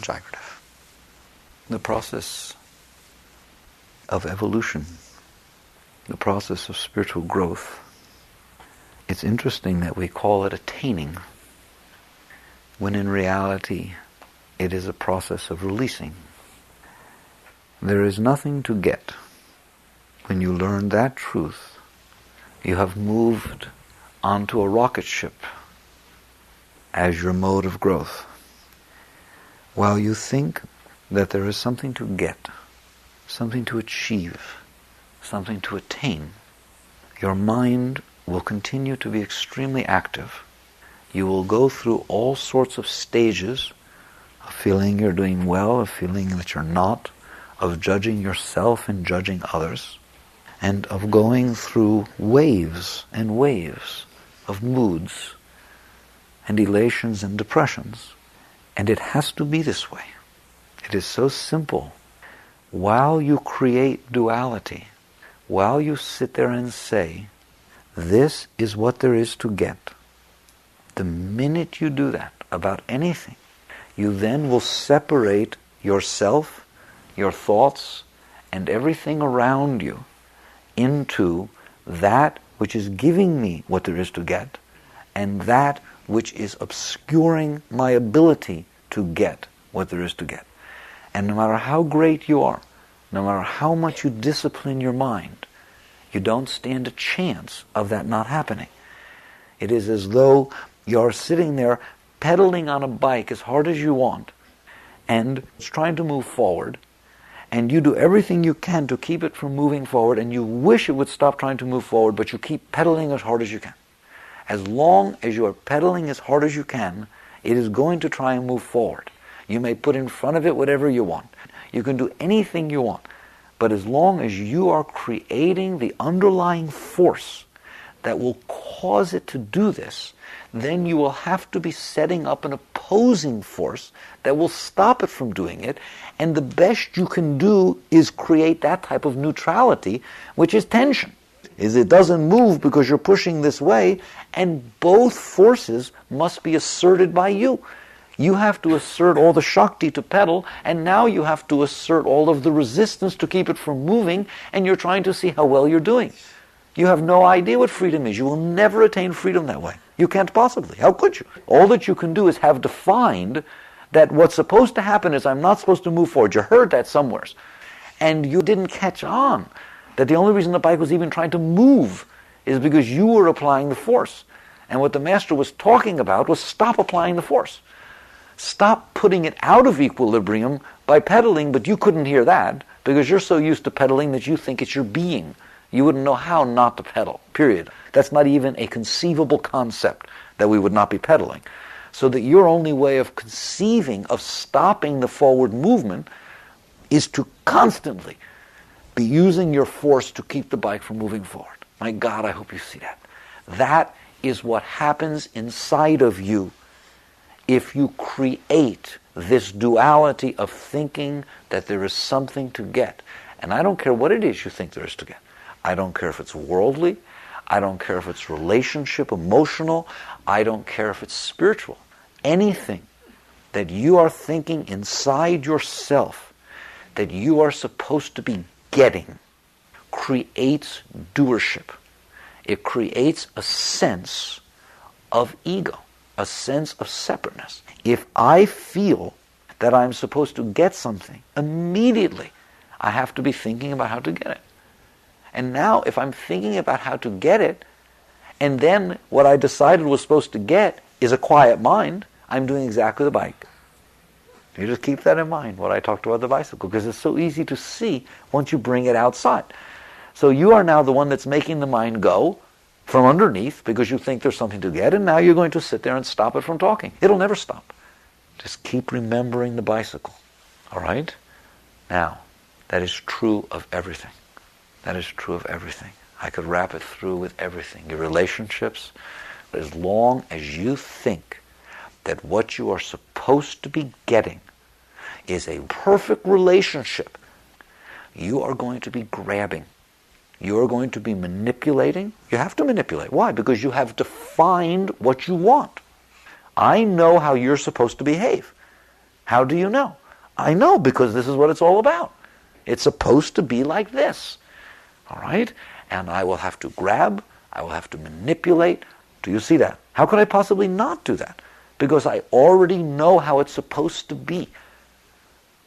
gyrative. The process of evolution, the process of spiritual growth, it's interesting that we call it attaining, when in reality it is a process of releasing. There is nothing to get. When you learn that truth, you have moved onto a rocket ship as your mode of growth. While you think that there is something to get, something to achieve, something to attain, your mind will continue to be extremely active. You will go through all sorts of stages of feeling you're doing well, of feeling that you're not, of judging yourself and judging others, and of going through waves and waves of moods and elations and depressions. And it has to be this way. It is so simple. While you create duality, while you sit there and say, this is what there is to get, the minute you do that about anything, you then will separate yourself, your thoughts, and everything around you into that which is giving me what there is to get, and that which is obscuring my ability to get what there is to get. And no matter how great you are, no matter how much you discipline your mind, you don't stand a chance of that not happening. It is as though you're sitting there pedaling on a bike as hard as you want, and it's trying to move forward, and you do everything you can to keep it from moving forward, and you wish it would stop trying to move forward, but you keep pedaling as hard as you can. As long as you are pedaling as hard as you can, it is going to try and move forward. You may put in front of it whatever you want. You can do anything you want. But as long as you are creating the underlying force that will cause it to do this, then you will have to be setting up an opposing force that will stop it from doing it. And the best you can do is create that type of neutrality, which is tension. Is it doesn't move because you're pushing this way, and both forces must be asserted by you. You have to assert all the Shakti to pedal, and now you have to assert all of the resistance to keep it from moving, and you're trying to see how well you're doing. You have no idea what freedom is. You will never attain freedom that way. You can't possibly. How could you? All that you can do is have defined that what's supposed to happen is I'm not supposed to move forward. You heard that somewhere. And you didn't catch on that the only reason the bike was even trying to move is because you were applying the force. And what the master was talking about was stop applying the force. Stop putting it out of equilibrium by pedaling, but you couldn't hear that because you're so used to pedaling that you think it's your being. You wouldn't know how not to pedal, period. That's not even a conceivable concept that we would not be pedaling. So that your only way of conceiving of stopping the forward movement is to constantly be using your force to keep the bike from moving forward. My God, I hope you see that. That is what happens inside of you if you create this duality of thinking that there is something to get. And I don't care what it is you think there is to get. I don't care if it's worldly. I don't care if it's relationship, emotional. I don't care if it's spiritual. Anything that you are thinking inside yourself that you are supposed to be getting creates doership. It creates a sense of ego, a sense of separateness. If I feel that I'm supposed to get something, immediately I have to be thinking about how to get it. And now if I'm thinking about how to get it, and then what I decided was supposed to get is a quiet mind, I'm doing exactly the bike. You just keep that in mind, what I talked about the bicycle, because it's so easy to see once you bring it outside. So you are now the one that's making the mind go from underneath because you think there's something to get, and now you're going to sit there and stop it from talking. It'll never stop. Just keep remembering the bicycle. All right? Now, that is true of everything. That is true of everything. I could wrap it through with everything. Your relationships, as long as you think that what you are supposed to be getting is a perfect relationship, you are going to be grabbing. You are going to be manipulating. You have to manipulate. Why? Because you have defined what you want. I know how you're supposed to behave. How do you know? I know because this is what it's all about. It's supposed to be like this. All right? And I will have to grab, I will have to manipulate. Do you see that? How could I possibly not do that? Because I already know how it's supposed to be.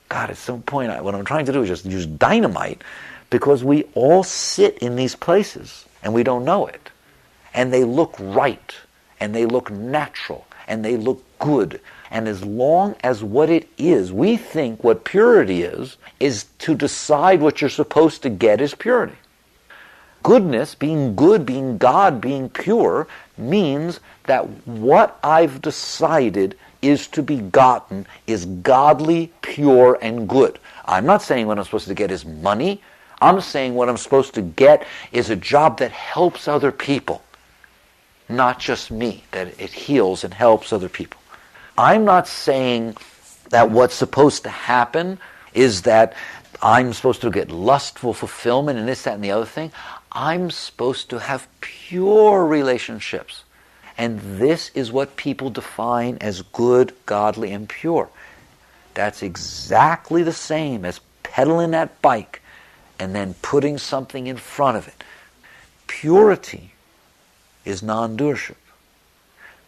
God, at some point, what I'm trying to do is just use dynamite, because we all sit in these places and we don't know it. And they look right, and they look natural, and they look good. And as long as what it is, we think what purity is to decide what you're supposed to get is purity. Goodness, being good, being God, being pure, means that what I've decided is to be gotten is godly, pure, and good. I'm not saying what I'm supposed to get is money. I'm saying what I'm supposed to get is a job that helps other people, not just me, that it heals and helps other people. I'm not saying that what's supposed to happen is that I'm supposed to get lustful fulfillment and this, that, and the other thing. I'm supposed to have pure relationships. And this is what people define as good, godly, and pure. That's exactly the same as pedaling that bike and then putting something in front of it. Purity is non-doership.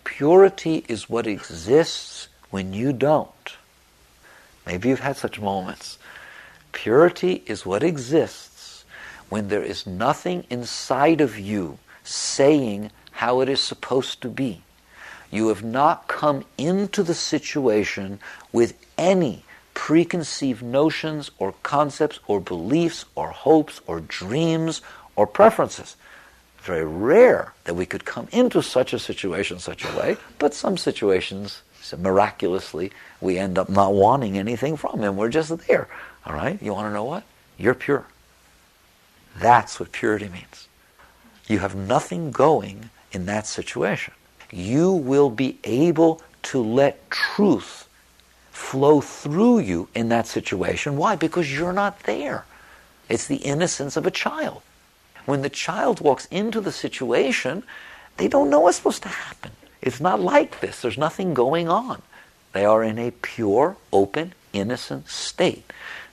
Purity is what exists when you don't. Maybe you've had such moments. Purity is what exists when there is nothing inside of you saying how it is supposed to be. You have not come into the situation with any preconceived notions or concepts or beliefs or hopes or dreams or preferences. Very rare that we could come into such a situation such a way, but some situations, so miraculously, we end up not wanting anything from him. We're just there. All right? You want to know what? You're pure. That's what purity means. You have nothing going in that situation. You will be able to let truth flow through you in that situation. Why? Because you're not there. It's the innocence of a child. When the child walks into the situation, they don't know what's supposed to happen. It's not like this. There's nothing going on. They are in a pure, open, innocent state.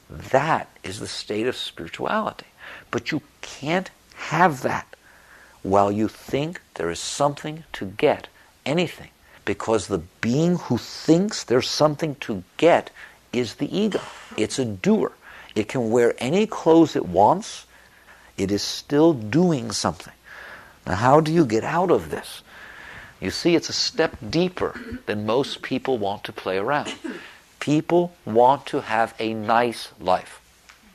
That is the state of spirituality. But you can't have that while you think there is something to get, anything. Because the being who thinks there's something to get is the ego. It's a doer. It can wear any clothes it wants. It is still doing something. Now, how do you get out of this? You see, it's a step deeper than most people want to play around. People want to have a nice life.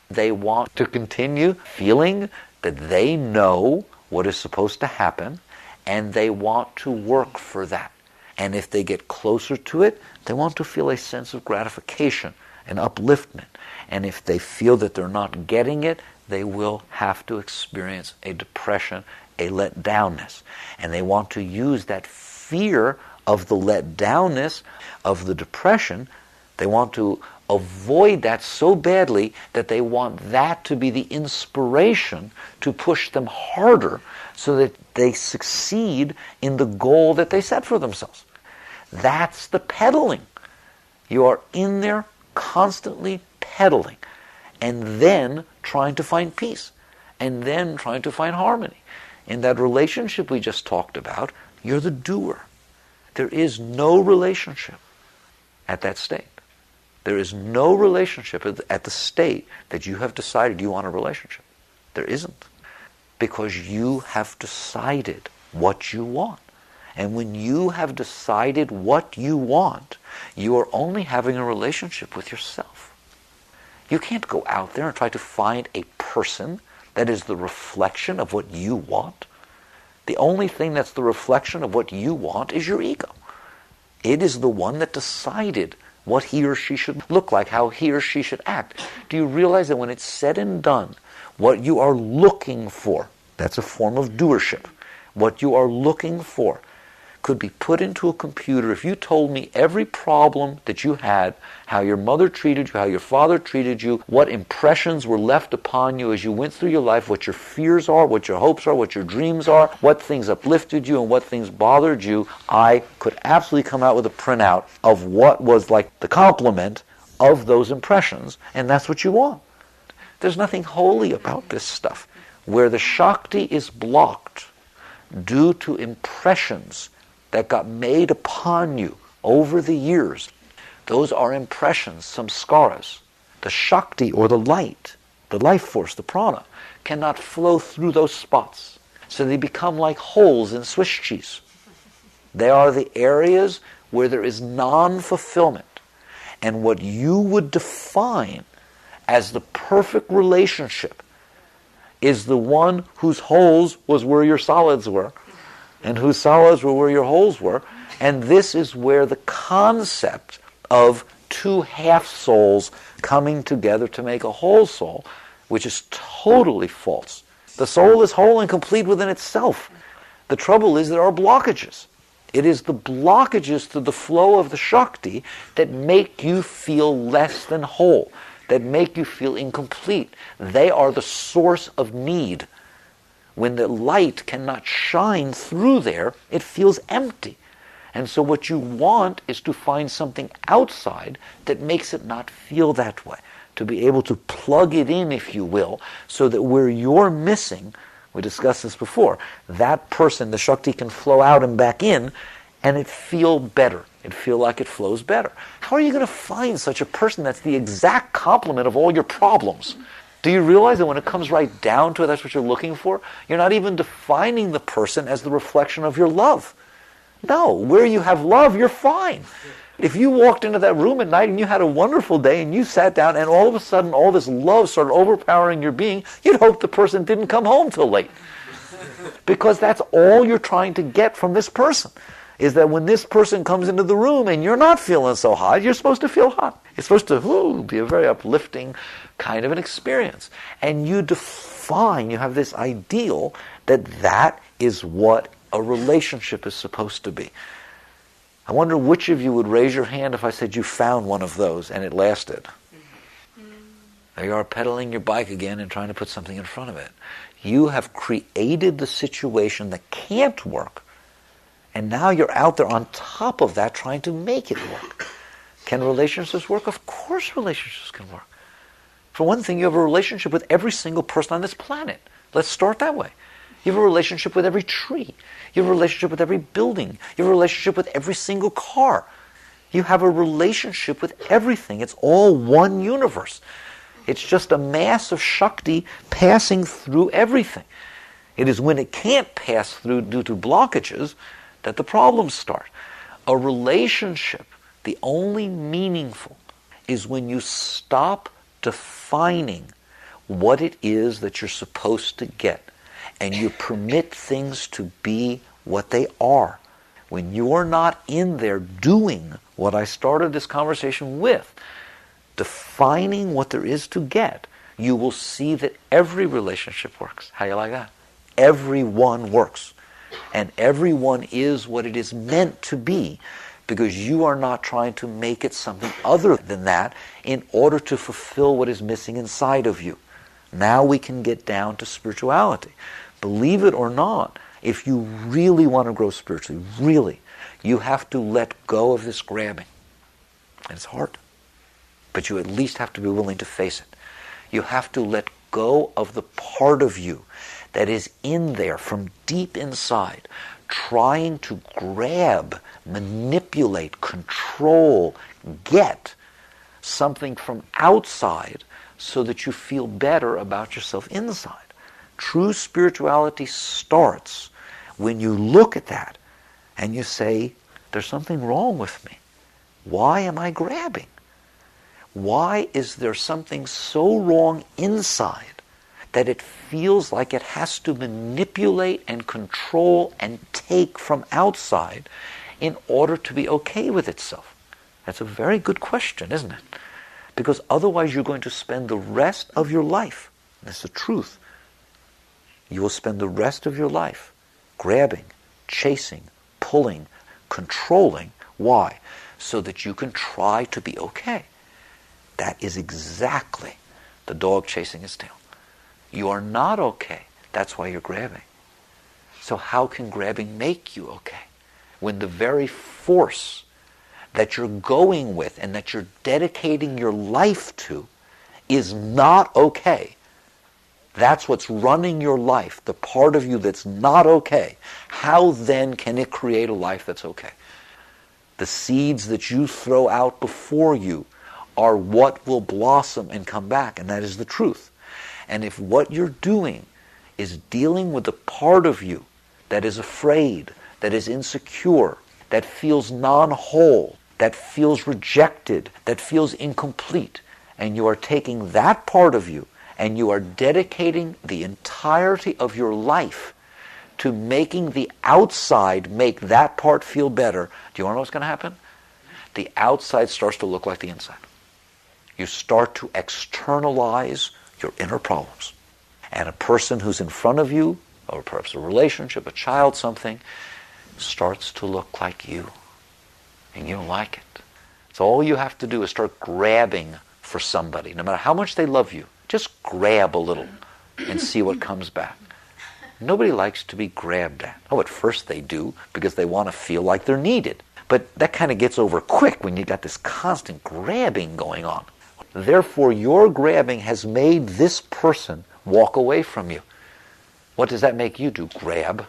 They want to continue feeling that they know what is supposed to happen, and they want to work for that. And if they get closer to it, they want to feel a sense of gratification and upliftment. And if they feel that they're not getting it, they will have to experience a depression, a letdownness. And they want to use that fear of the letdownness, of the depression. They want to avoid that so badly that they want that to be the inspiration to push them harder so that they succeed in the goal that they set for themselves. That's the pedaling. You are in there constantly pedaling, and then trying to find peace, and then trying to find harmony. In that relationship we just talked about, you're the doer. There is no relationship at that state. There is no relationship at the state that you have decided you want a relationship. There isn't. Because you have decided what you want. And when you have decided what you want, you are only having a relationship with yourself. You can't go out there and try to find a person that is the reflection of what you want. The only thing that's the reflection of what you want is your ego. It is the one that decided what he or she should look like, how he or she should act. Do you realize that when it's said and done, what you are looking for, that's a form of doership, what you are looking for could be put into a computer. If you told me every problem that you had, how your mother treated you, how your father treated you, what impressions were left upon you as you went through your life, what your fears are, what your hopes are, what your dreams are, what things uplifted you and what things bothered you, I could absolutely come out with a printout of what was like the complement of those impressions, and that's what you want. There's nothing holy about this stuff. Where the Shakti is blocked due to impressions that got made upon you over the years, those are impressions, samskaras. The Shakti, or the light, the life force, the prana, cannot flow through those spots. So they become like holes in Swiss cheese. They are the areas where there is non-fulfillment. And what you would define as the perfect relationship is the one whose holes was where your solids were, and whose solids were where your holes were. And this is where the concept of two half souls coming together to make a whole soul, which is totally false. The soul is whole and complete within itself. The trouble is there are blockages. It is the blockages to the flow of the Shakti that make you feel less than whole, that make you feel incomplete. They are the source of need. When the light cannot shine through there, it feels empty. And so what you want is to find something outside that makes it not feel that way, to be able to plug it in, if you will, so that where you're missing, we discussed this before, that person, the Shakti, can flow out and back in, and it feel better. It feel like it flows better. How are you going to find such a person that's the exact complement of all your problems? Do you realize that when it comes right down to it, that's what you're looking for? You're not even defining the person as the reflection of your love. No, where you have love, you're fine. If you walked into that room at night and you had a wonderful day and you sat down and all of a sudden all this love started overpowering your being, you'd hope the person didn't come home till late. Because that's all you're trying to get from this person, is that when this person comes into the room and you're not feeling so hot, you're supposed to feel hot. It's supposed to be a very uplifting kind of an experience. And you define, you have this ideal that that is what a relationship is supposed to be. I wonder which of you would raise your hand if I said you found one of those and it lasted. There you are, pedaling your bike again and trying to put something in front of it. You have created the situation that can't work, and now you're out there on top of that trying to make it work. Can relationships work? Of course relationships can work. For one thing, you have a relationship with every single person on this planet. Let's start that way. You have a relationship with every tree. You have a relationship with every building. You have a relationship with every single car. You have a relationship with everything. It's all one universe. It's just a mass of Shakti passing through everything. It is when it can't pass through due to blockages that the problems start. A relationship, the only meaningful, is when you stop defining what it is that you're supposed to get, and you permit things to be what they are. When you are not in there doing what I started this conversation with, defining what there is to get, you will see that every relationship works. How you like that? Everyone works. And everyone is what it is meant to be, because you are not trying to make it something other than that in order to fulfill what is missing inside of you. Now we can get down to spirituality. Believe it or not, if you really want to grow spiritually, really, you have to let go of this grabbing. And it's hard. But you at least have to be willing to face it. You have to let go of the part of you that is in there from deep inside, trying to grab, manipulate, control, get something from outside so that you feel better about yourself inside. True spirituality starts when you look at that and you say, there's something wrong with me. Why am I grabbing? Why is there something so wrong inside that it feels like it has to manipulate and control and take from outside in order to be okay with itself? That's a very good question, isn't it? Because otherwise you're going to spend the rest of your life, that's the truth, you will spend the rest of your life grabbing, chasing, pulling, controlling. Why? So that you can try to be okay. That is exactly the dog chasing his tail. You are not okay. That's why you're grabbing. So how can grabbing make you okay? When the very force that you're going with and that you're dedicating your life to is not okay. That's what's running your life, the part of you that's not okay. How then can it create a life that's okay? The seeds that you throw out before you are what will blossom and come back, and that is the truth. And if what you're doing is dealing with the part of you that is afraid, that is insecure, that feels non-whole, that feels rejected, that feels incomplete, and you are taking that part of you and you are dedicating the entirety of your life to making the outside make that part feel better, do you want to know what's going to happen? The outside starts to look like the inside. You start to externalize your inner problems. And a person who's in front of you, or perhaps a relationship, a child, something, starts to look like you. And you don't like it. So all you have to do is start grabbing for somebody. No matter how much they love you, just grab a little and see what comes back. Nobody likes to be grabbed at. Oh, at first they do, because they want to feel like they're needed. But that kind of gets over quick when you got this constant grabbing going on. Therefore, your grabbing has made this person walk away from you. What does that make you do? Grab.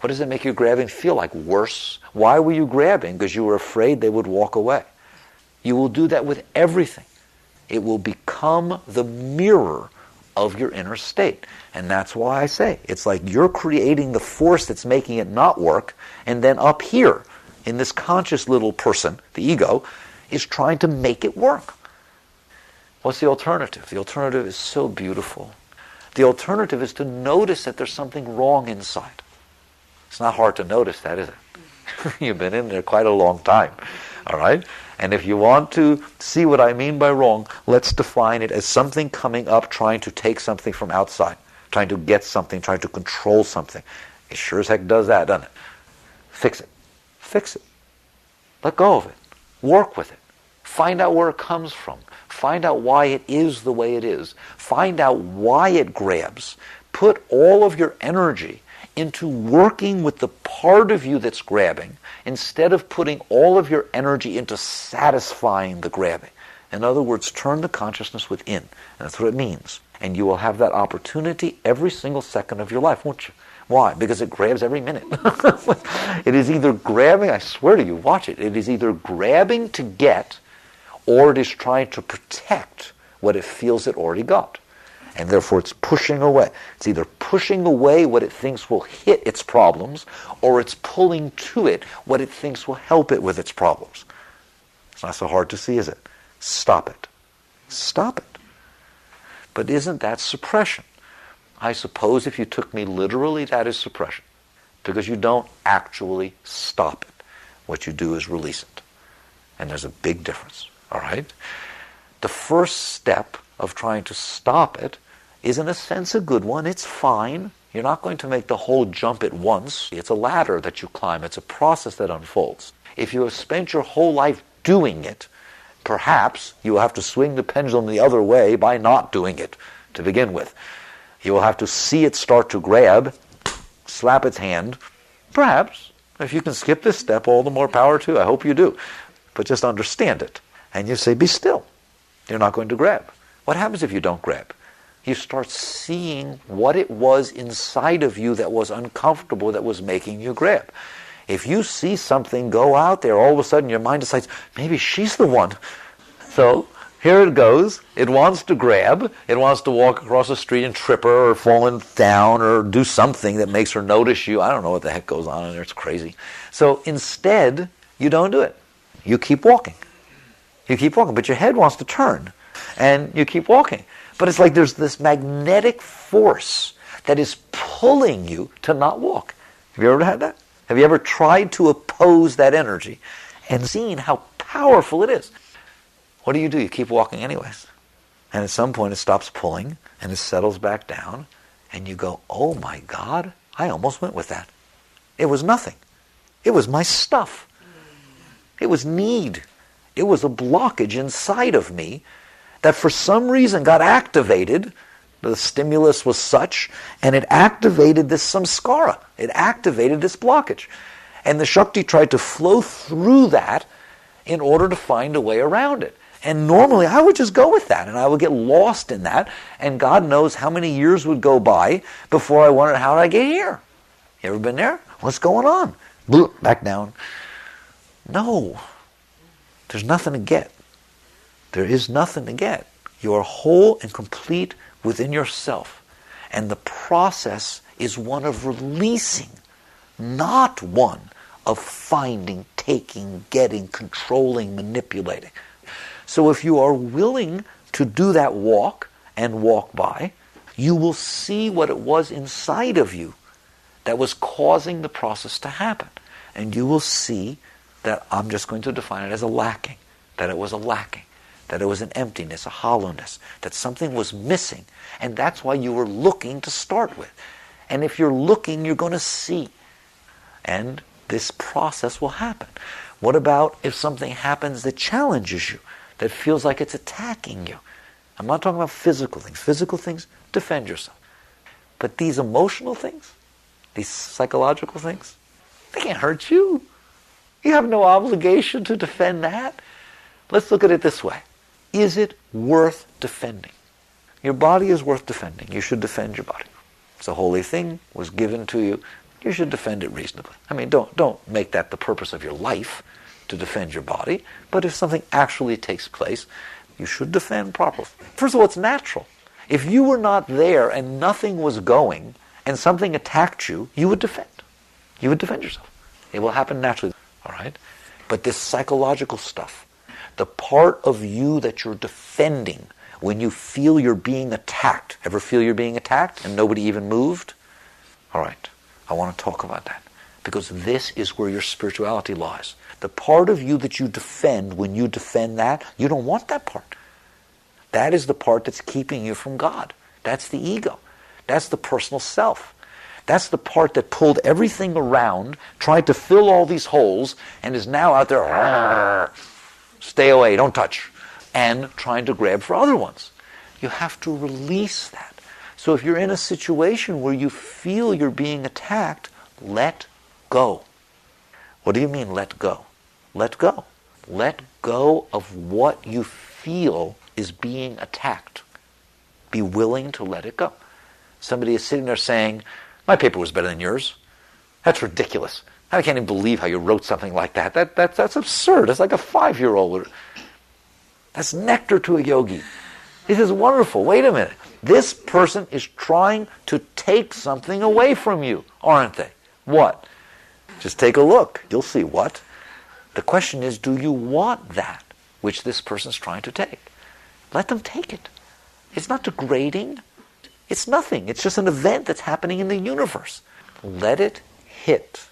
What does it make you grabbing feel like? Worse. Why were you grabbing? Because you were afraid they would walk away. You will do that with everything. It will become the mirror of your inner state. And that's why I say, it's like you're creating the force that's making it not work, and then up here, in this conscious little person, the ego, is trying to make it work. What's the alternative? The alternative is so beautiful. The alternative is to notice that there's something wrong inside. It's not hard to notice that, is it? You've been in there quite a long time. All right? And if you want to see what I mean by wrong, let's define it as something coming up trying to take something from outside, trying to get something, trying to control something. It sure as heck does that, doesn't it? Fix it. Fix it. Let go of it. Work with it. Find out where it comes from. Find out why it is the way it is. Find out why it grabs. Put all of your energy into working with the part of you that's grabbing instead of putting all of your energy into satisfying the grabbing. In other words, turn the consciousness within. And that's what it means. And you will have that opportunity every single second of your life, won't you? Why? Because it grabs every minute. It is either grabbing, I swear to you, watch it. It is either grabbing to get, or it is trying to protect what it feels it already got. And therefore it's pushing away. It's either pushing away what it thinks will hit its problems, or it's pulling to it what it thinks will help it with its problems. It's not so hard to see, is it? Stop it. Stop it. But isn't that suppression? I suppose if you took me literally, that is suppression. Because you don't actually stop it. What you do is release it. And there's a big difference. All right? The first step of trying to stop it is in a sense a good one. It's fine. You're not going to make the whole jump at once. It's a ladder that you climb. It's a process that unfolds. If you have spent your whole life doing it, perhaps you will have to swing the pendulum the other way by not doing it to begin with. You will have to see it start to grab, slap its hand. Perhaps, if you can skip this step, all the more power to you. I hope you do. But just understand it. And you say, be still. You're not going to grab. What happens if you don't grab? You start seeing what it was inside of you that was uncomfortable, that was making you grab. If you see something go out there, all of a sudden your mind decides, maybe she's the one. So here it goes. It wants to grab. It wants to walk across the street and trip her or fall down or do something that makes her notice you. I don't know what the heck goes on in there. It's crazy. So instead, you don't do it. You keep walking. You keep walking, but your head wants to turn. And you keep walking. But it's like there's this magnetic force that is pulling you to not walk. Have you ever had that? Have you ever tried to oppose that energy and seen how powerful it is? What do? You keep walking anyways. And at some point it stops pulling and it settles back down and you go, oh my God, I almost went with that. It was nothing. It was my stuff. It was need. It was a blockage inside of me that for some reason got activated. The stimulus was such, and it activated this samskara. It activated this blockage. And the Shakti tried to flow through that in order to find a way around it. And normally I would just go with that, and I would get lost in that, and God knows how many years would go by before I wondered, how did I get here? You ever been there? What's going on? Bloop, back down. No. There's nothing to get. There is nothing to get. You are whole and complete within yourself. And the process is one of releasing, not one of finding, taking, getting, controlling, manipulating. So if you are willing to do that walk and walk by, you will see what it was inside of you that was causing the process to happen. And you will see that I'm just going to define it as a lacking, that it was a lacking, that it was an emptiness, a hollowness, that something was missing. And that's why you were looking to start with. And if you're looking, you're going to see. And this process will happen. What about if something happens that challenges you, that feels like it's attacking you? I'm not talking about physical things. Physical things, defend yourself. But these emotional things, these psychological things, they can't hurt you. You have no obligation to defend that. Let's look at it this way. Is it worth defending? Your body is worth defending. You should defend your body. It's a holy thing, was given to you. You should defend it reasonably. I mean, don't make that the purpose of your life, to defend your body. But if something actually takes place, you should defend properly. First of all, it's natural. If you were not there and nothing was going and something attacked you, you would defend. You would defend yourself. It will happen naturally. All right? But this psychological stuff, the part of you that you're defending when you feel you're being attacked. Ever feel you're being attacked and nobody even moved? All right. I want to talk about that. Because this is where your spirituality lies. The part of you that you defend, when you defend that, you don't want that part. That is the part that's keeping you from God. That's the ego. That's the personal self. That's the part that pulled everything around, tried to fill all these holes, and is now out there, stay away, don't touch, and trying to grab for other ones. You have to release that. So if you're in a situation where you feel you're being attacked, let go. What do you mean, let go? Let go. Let go of what you feel is being attacked. Be willing to let it go. Somebody is sitting there saying, my paper was better than yours. That's ridiculous. I can't even believe how you wrote something like that. That's absurd. It's like a 5-year-old. That's nectar to a yogi. This is wonderful. Wait a minute. This person is trying to take something away from you, aren't they? What? Just take a look. You'll see what. The question is, do you want that which this person's trying to take? Let them take it. It's not degrading. It's nothing. It's just an event that's happening in the universe. Let it hit.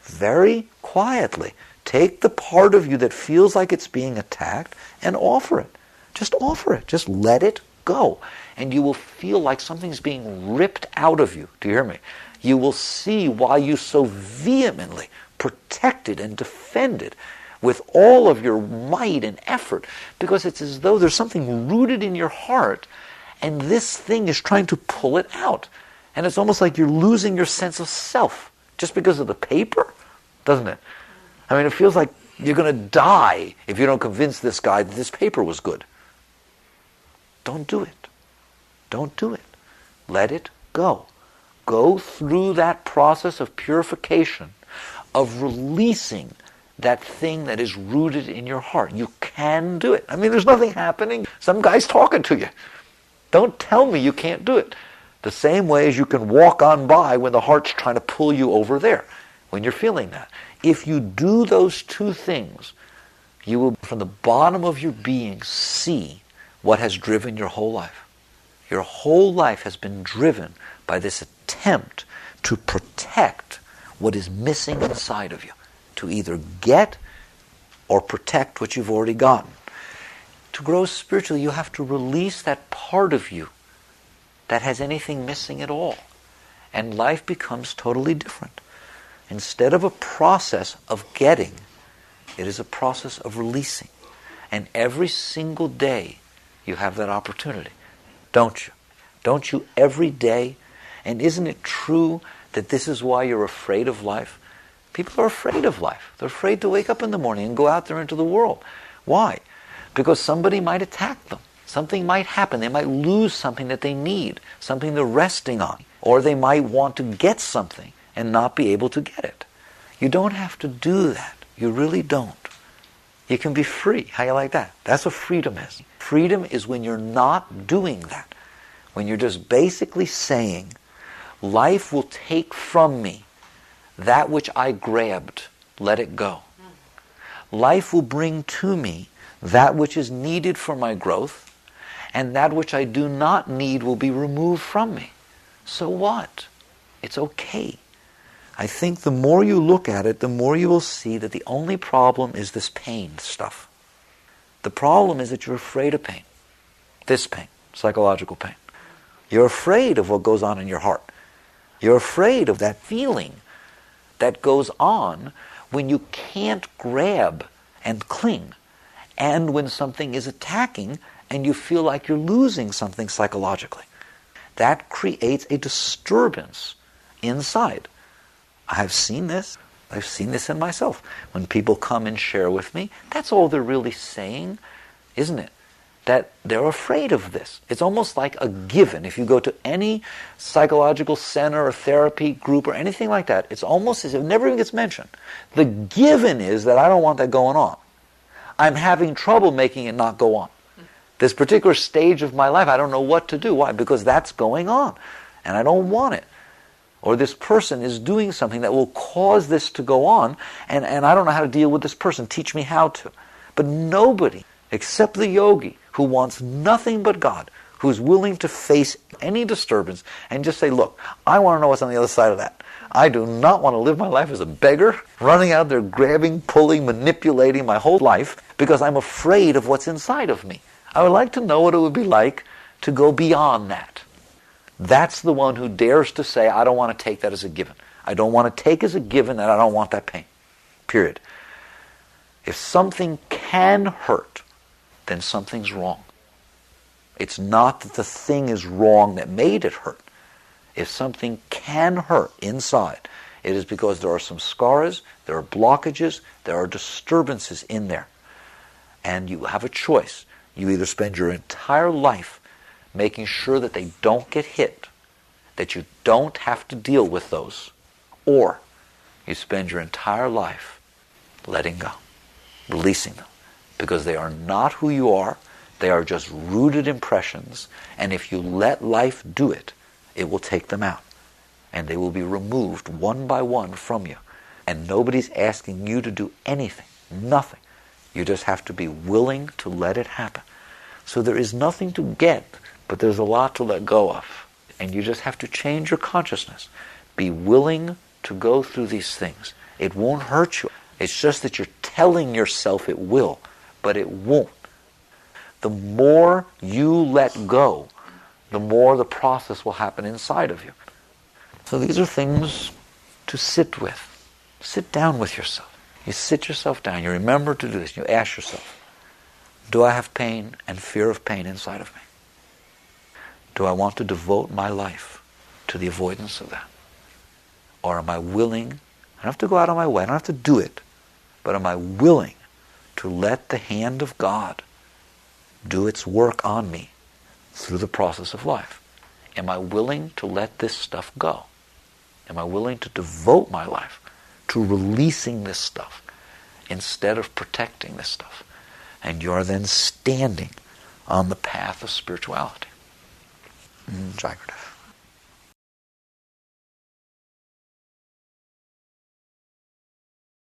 Very quietly. Take the part of you that feels like it's being attacked and offer it. Just offer it. Just let it go. And you will feel like something's being ripped out of you. Do you hear me? You will see why you so vehemently protected and defended with all of your might and effort, because it's as though there's something rooted in your heart and this thing is trying to pull it out. And it's almost like you're losing your sense of self just because of the paper, doesn't it? I mean, it feels like you're going to die if you don't convince this guy that this paper was good. Don't do it. Don't do it. Let it go. Go through that process of purification, of releasing that thing that is rooted in your heart. You can do it. I mean, there's nothing happening. Some guy's talking to you. Don't tell me you can't do it. The same way as you can walk on by when the heart's trying to pull you over there, when you're feeling that. If you do those two things, you will, from the bottom of your being, see what has driven your whole life. Your whole life has been driven by this attempt to protect what is missing inside of you, to either get or protect what you've already gotten. To grow spiritually, you have to release that part of you that has anything missing at all. And life becomes totally different. Instead of a process of getting, it is a process of releasing. And every single day you have that opportunity. Don't you? Don't you every day? And isn't it true that this is why you're afraid of life? People are afraid of life. They're afraid to wake up in the morning and go out there into the world. Why? Because somebody might attack them. Something might happen. They might lose something that they need, something they're resting on. Or they might want to get something and not be able to get it. You don't have to do that. You really don't. You can be free. How you like that? That's what freedom is. Freedom is when you're not doing that. When you're just basically saying, life will take from me that which I grabbed, let it go. Life will bring to me that which is needed for my growth, and that which I do not need will be removed from me. So what? It's okay. I think the more you look at it, the more you will see that the only problem is this pain stuff. The problem is that you're afraid of pain. This pain, psychological pain. You're afraid of what goes on in your heart. You're afraid of that feeling that goes on when you can't grab and cling, and when something is attacking and you feel like you're losing something psychologically. That creates a disturbance inside. I've seen this. I've seen this in myself. When people come and share with me, that's all they're really saying, isn't it? That they're afraid of this. It's almost like a given. If you go to any psychological center or therapy group or anything like that, it's almost as if it never even gets mentioned. The given is that I don't want that going on. I'm having trouble making it not go on. This particular stage of my life, I don't know what to do. Why? Because that's going on, and I don't want it. Or this person is doing something that will cause this to go on, and I don't know how to deal with this person. Teach me how to. But nobody, except the yogi, who wants nothing but God, who's willing to face any disturbance and just say, look, I want to know what's on the other side of that. I do not want to live my life as a beggar, running out there grabbing, pulling, manipulating my whole life because I'm afraid of what's inside of me. I would like to know what it would be like to go beyond that. That's the one who dares to say, I don't want to take that as a given. I don't want to take as a given that I don't want that pain. Period. If something can hurt, then something's wrong. It's not that the thing is wrong that made it hurt. If something can hurt inside, it is because there are some scars, there are blockages, there are disturbances in there. And you have a choice. You either spend your entire life making sure that they don't get hit, that you don't have to deal with those, or you spend your entire life letting go, releasing them, because they are not who you are. They are just rooted impressions, and if you let life do it, it will take them out, and they will be removed one by one from you. And nobody's asking you to do anything, nothing. You just have to be willing to let it happen. So there is nothing to get, but there's a lot to let go of. And you just have to change your consciousness. Be willing to go through these things. It won't hurt you. It's just that you're telling yourself it will, but it won't. The more you let go, the more the process will happen inside of you. So these are things to sit with. Sit down with yourself. You sit yourself down. You remember to do this. You ask yourself, do I have pain and fear of pain inside of me? Do I want to devote my life to the avoidance of that? Or am I willing, I don't have to go out of my way, I don't have to do it, but am I willing to let the hand of God do its work on me through the process of life? Am I willing to let this stuff go? Am I willing to devote my life to releasing this stuff instead of protecting this stuff? And you are then standing on the path of spirituality. Jagrata.